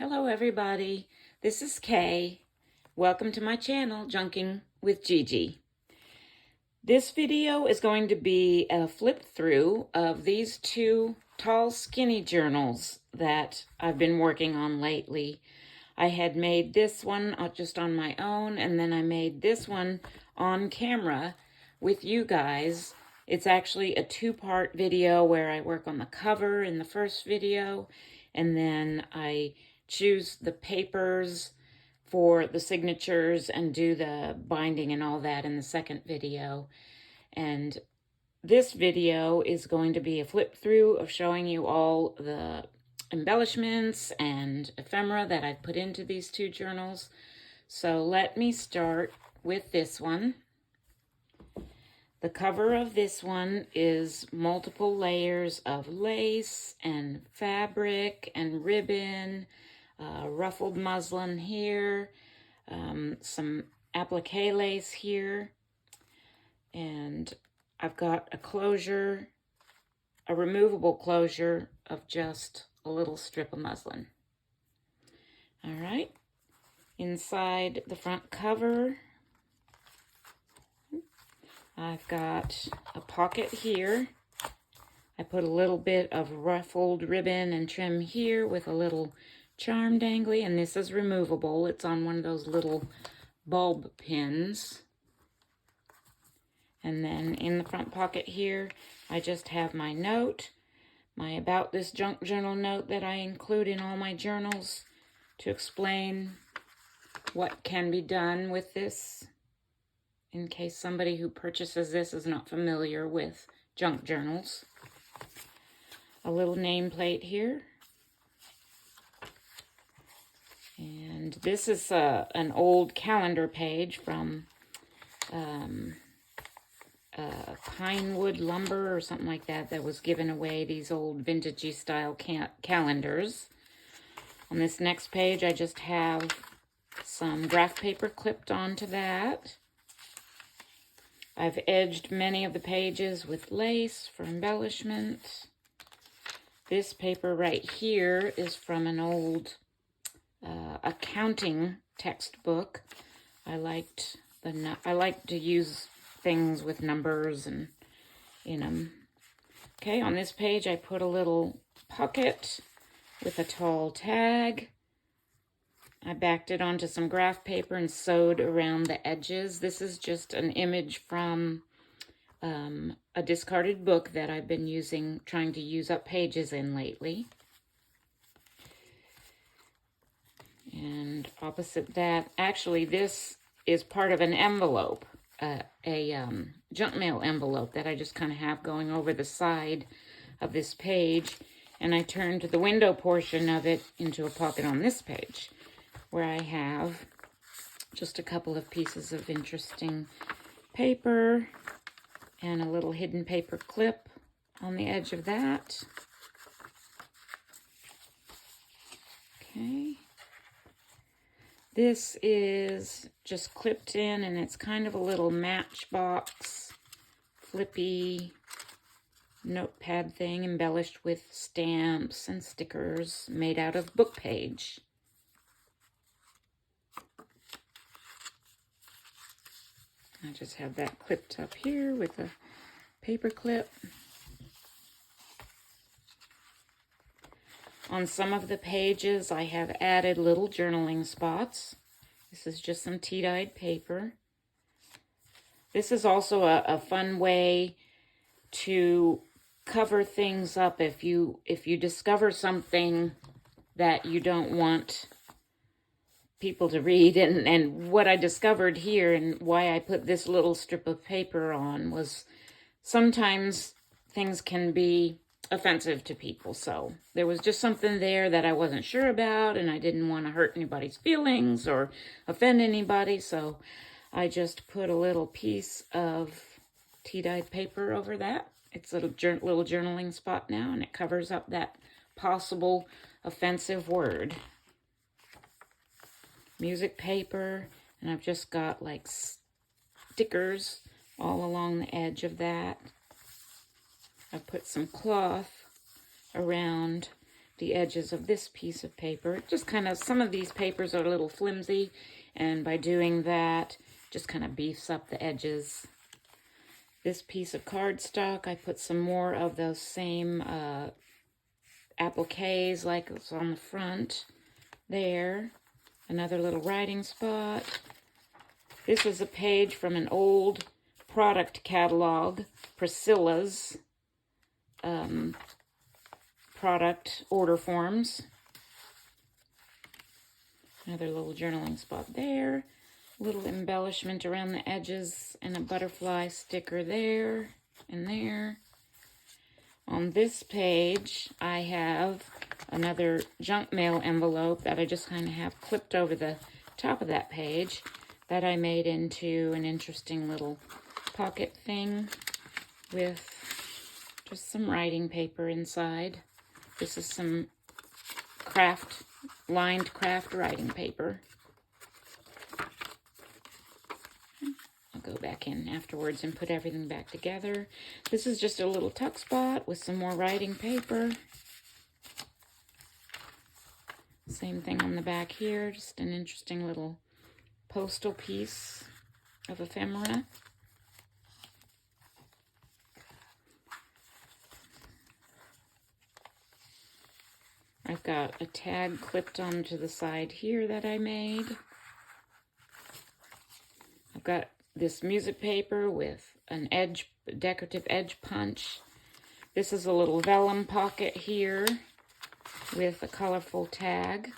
Hello everybody, this is Kay. Welcome to my channel, Junking with Gigi. This video is going to be a flip through of these two tall skinny journals that I've been working on lately. I had made this one just on my own, and then I made this one on camera with you guys. It's actually a two-part video where I work on the cover in the first video, and then I choose the papers for the signatures and do the binding and all that in the second video. And this video is going to be a flip through of showing you all the embellishments and ephemera that I've put into these two journals. So let me start with this one. The cover of this one is multiple layers of lace and fabric and ribbon, ruffled muslin here, some applique lace here, and I've got a closure, a removable closure of just a little strip of muslin. All right, inside the front cover, I've got a pocket here. I put a little bit of ruffled ribbon and trim here with a little charm dangly, and this is removable. It's on one of those little bulb pins. And then in the front pocket here, I just have my note, my About This Junk Journal note that I include in all my journals to explain what can be done with this in case somebody who purchases this is not familiar with junk journals. A little nameplate here. And this is an old calendar page from Pinewood Lumber or something like that that was given away, these old vintagey style calendars. On this next page, I just have some graph paper clipped onto that. I've edged many of the pages with lace for embellishment. This paper right here is from an old accounting textbook. I like to use things with numbers and in them. Okay, on this page I put a little pocket with a tall tag. I backed it onto some graph paper and sewed around the edges. This is just an image from a discarded book that I've been trying to use up pages in lately. And opposite that, actually this is part of an envelope, a junk mail envelope that I just kind of have going over the side of this page. And I turned the window portion of it into a pocket on this page, where I have just a couple of pieces of interesting paper and a little hidden paper clip on the edge of that. Okay. This is just clipped in, and it's kind of a little matchbox, flippy notepad thing embellished with stamps and stickers made out of book page. I just have that clipped up here with a paper clip. On some of the pages, I have added little journaling spots. This is just some tea-dyed paper. This is also a fun way to cover things up if you discover something that you don't want people to read. And what I discovered here and why I put this little strip of paper on was sometimes things can be offensive to people. So there was just something there that I wasn't sure about, and I didn't want to hurt anybody's feelings or offend anybody. So I just put a little piece of tea-dyed paper over that. It's a little journaling spot now, and it covers up that possible offensive word. Music paper, and I've just got like stickers all along the edge of that. I put some cloth around the edges of this piece of paper. Just kind of, some of these papers are a little flimsy, and by doing that, just kind of beefs up the edges. This piece of cardstock, I put some more of those same appliques like it's on the front there. Another little writing spot. This is a page from an old product catalog, Priscilla's product order forms. Another little journaling spot there. Little embellishment around the edges and a butterfly sticker there and there. On this page, I have another junk mail envelope that I just kind of have clipped over the top of that page that I made into an interesting little pocket thing with just some writing paper inside. This is some lined craft writing paper. I'll go back in afterwards and put everything back together. This is just a little tuck spot with some more writing paper. Same thing on the back here, just an interesting little postal piece of ephemera. I've got a tag clipped onto the side here that I made. I've got this music paper with an decorative edge punch. This is a little vellum pocket here with a colorful tag.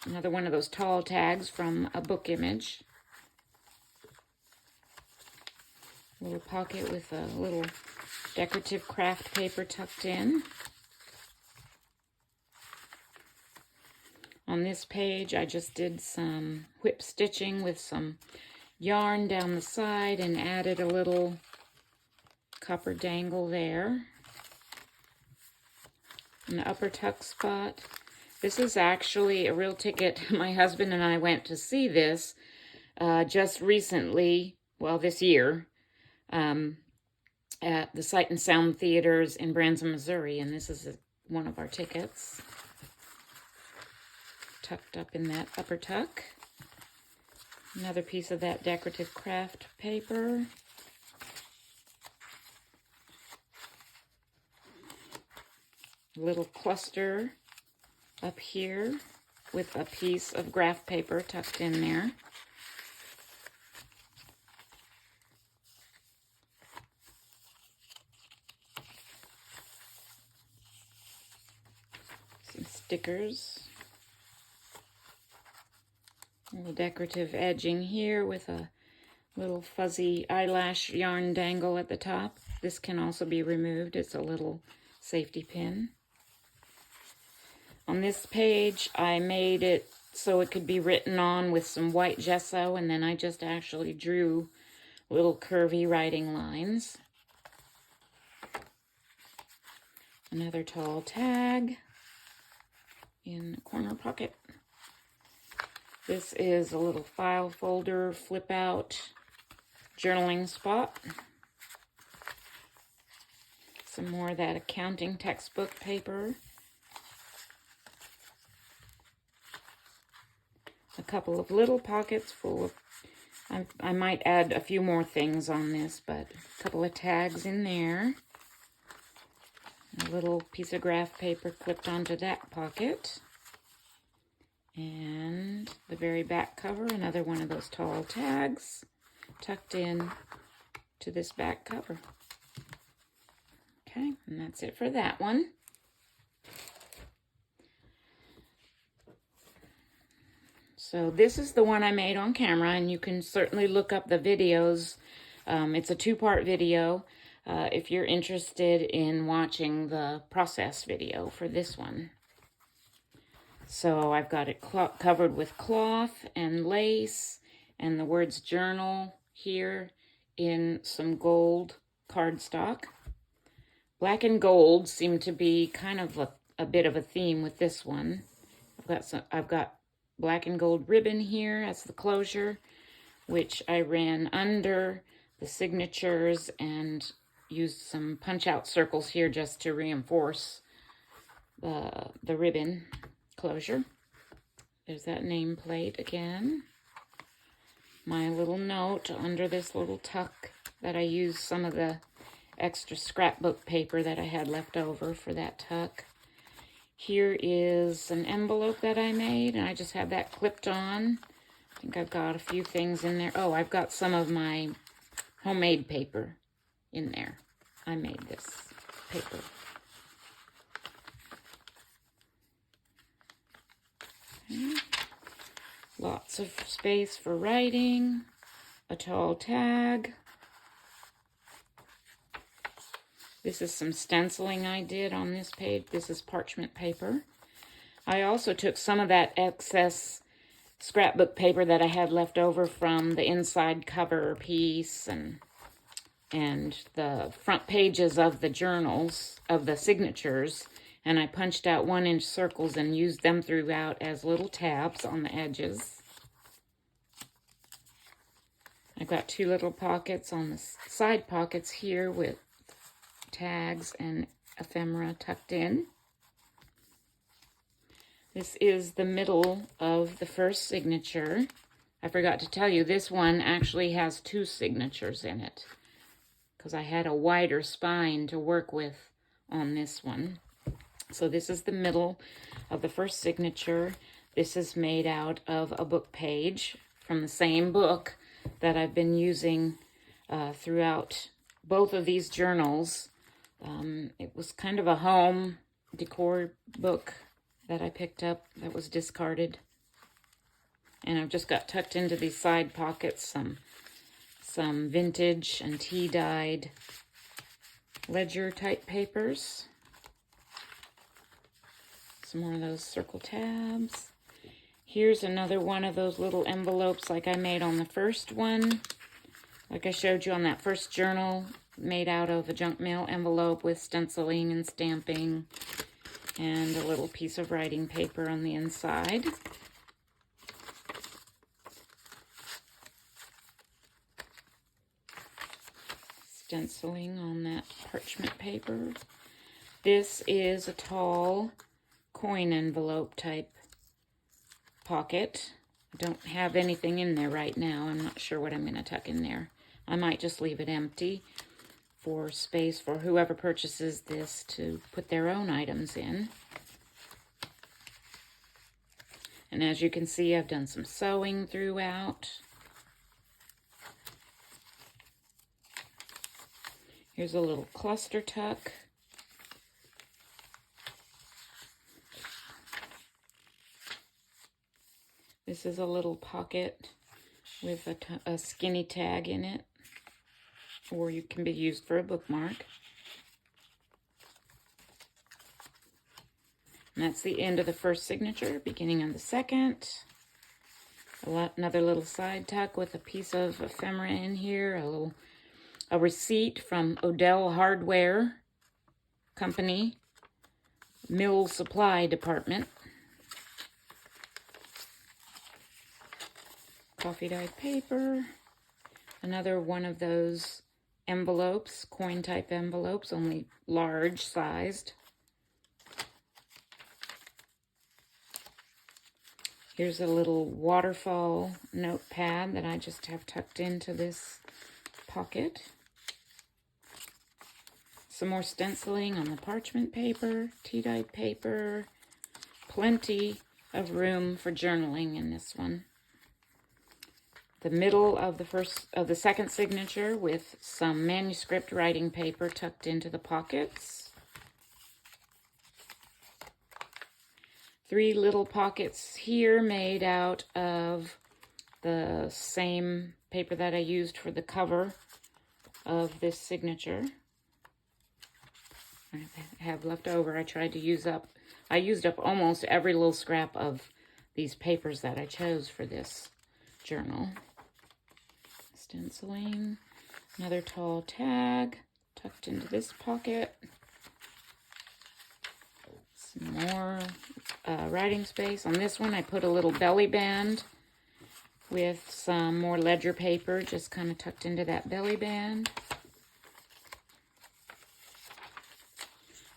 Another one of those tall tags from a book image. A little pocket with a little decorative craft paper tucked in. On this page, I just did some whip stitching with some yarn down the side and added a little copper dangle there. An upper tuck spot. This is actually a real ticket. My husband and I went to see this just recently, well, this year, at the Sight and Sound Theaters in Branson, Missouri, and this is one of our tickets. Tucked up in that upper tuck. Another piece of that decorative craft paper. A little cluster up here with a piece of graph paper tucked in there. Some stickers. A little decorative edging here with a little fuzzy eyelash yarn dangle at the top. This can also be removed. It's a little safety pin. On this page, I made it so it could be written on with some white gesso, and then I just actually drew little curvy writing lines. Another tall tag in the corner pocket. This is a little file folder, flip out journaling spot. Some more of that accounting textbook paper. A couple of little pockets full of, I might add a few more things on this, but a couple of tags in there. A little piece of graph paper clipped onto that pocket. And the very back cover, another one of those tall tags tucked in to this back cover. Okay, and that's it for that one. So this is the one I made on camera, and you can certainly look up the videos. It's a two-part video if you're interested in watching the process video for this one. So I've got it covered with cloth and lace and the words journal here in some gold cardstock. Black and gold seem to be kind of a bit of a theme with this one. I've got black and gold ribbon here as the closure, which I ran under the signatures and used some punch-out circles here just to reinforce the ribbon closure. There's that nameplate again. My little note under this little tuck that I used some of the extra scrapbook paper that I had left over for that tuck. Here is an envelope that I made, and I just have that clipped on. I think I've got a few things in there. Oh, I've got some of my homemade paper in there. I made this paper. Okay. Lots of space for writing. A tall tag. This is some stenciling I did on this page. This is parchment paper. I also took some of that excess scrapbook paper that I had left over from the inside cover piece and the front pages of the journals, of the signatures, and I punched out 1-inch circles and used them throughout as little tabs on the edges. I've got 2 little pockets on the side pockets here with tags and ephemera tucked in. This is the middle of the first signature. I forgot to tell you, this one actually has 2 signatures in it because I had a wider spine to work with on this one. So this is the middle of the first signature. This is made out of a book page from the same book that I've been using throughout both of these journals. It was kind of a home decor book that I picked up that was discarded. And I've just got tucked into these side pockets some vintage and tea-dyed ledger type papers. Some more of those circle tabs. Here's another one of those little envelopes like I made on the first one. Like I showed you on that first journal, made out of a junk mail envelope with stenciling and stamping and a little piece of writing paper on the inside. Stenciling on that parchment paper. This is a tall coin envelope type pocket. I don't have anything in there right now. I'm not sure what I'm going to tuck in there. I might just leave it empty for space for whoever purchases this to put their own items in. And as you can see, I've done some sewing throughout. Here's a little cluster tuck. This is a little pocket with a skinny tag in it, or you can be used for a bookmark. And that's the end of the first signature, beginning of the second. Another little side tuck with a piece of ephemera in here, a receipt from Odell Hardware Company, Mill Supply Department. Coffee dyed paper. Another one of those envelopes, coin type envelopes, only large sized. Here's a little waterfall notepad that I just have tucked into this pocket. Some more stenciling on the parchment paper, tea-dyed paper. Plenty of room for journaling in this one. The middle of the second signature with some manuscript writing paper tucked into the pockets. 3 little pockets here made out of the same paper that I used for the cover of this signature. I have left over. I tried to use up. I used up almost every little scrap of these papers that I chose for this journal. Stenciling. Another tall tag tucked into this pocket. Some more writing space. On this one, I put a little belly band with some more ledger paper just kind of tucked into that belly band.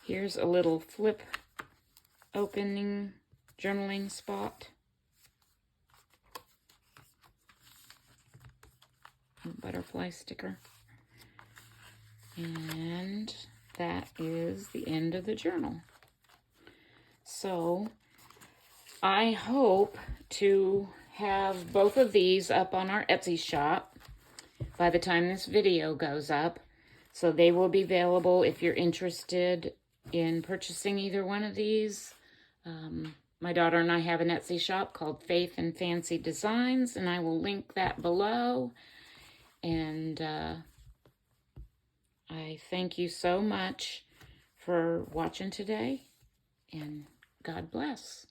Here's a little flip opening journaling spot. Butterfly sticker. And that is the end of the journal. So I hope to have both of these up on our Etsy shop by the time this video goes up. So they will be available if you're interested in purchasing either one of these. My daughter and I have an Etsy shop called Faith and Fancy Designs, and I will link that below. And I thank you so much for watching today, and God bless.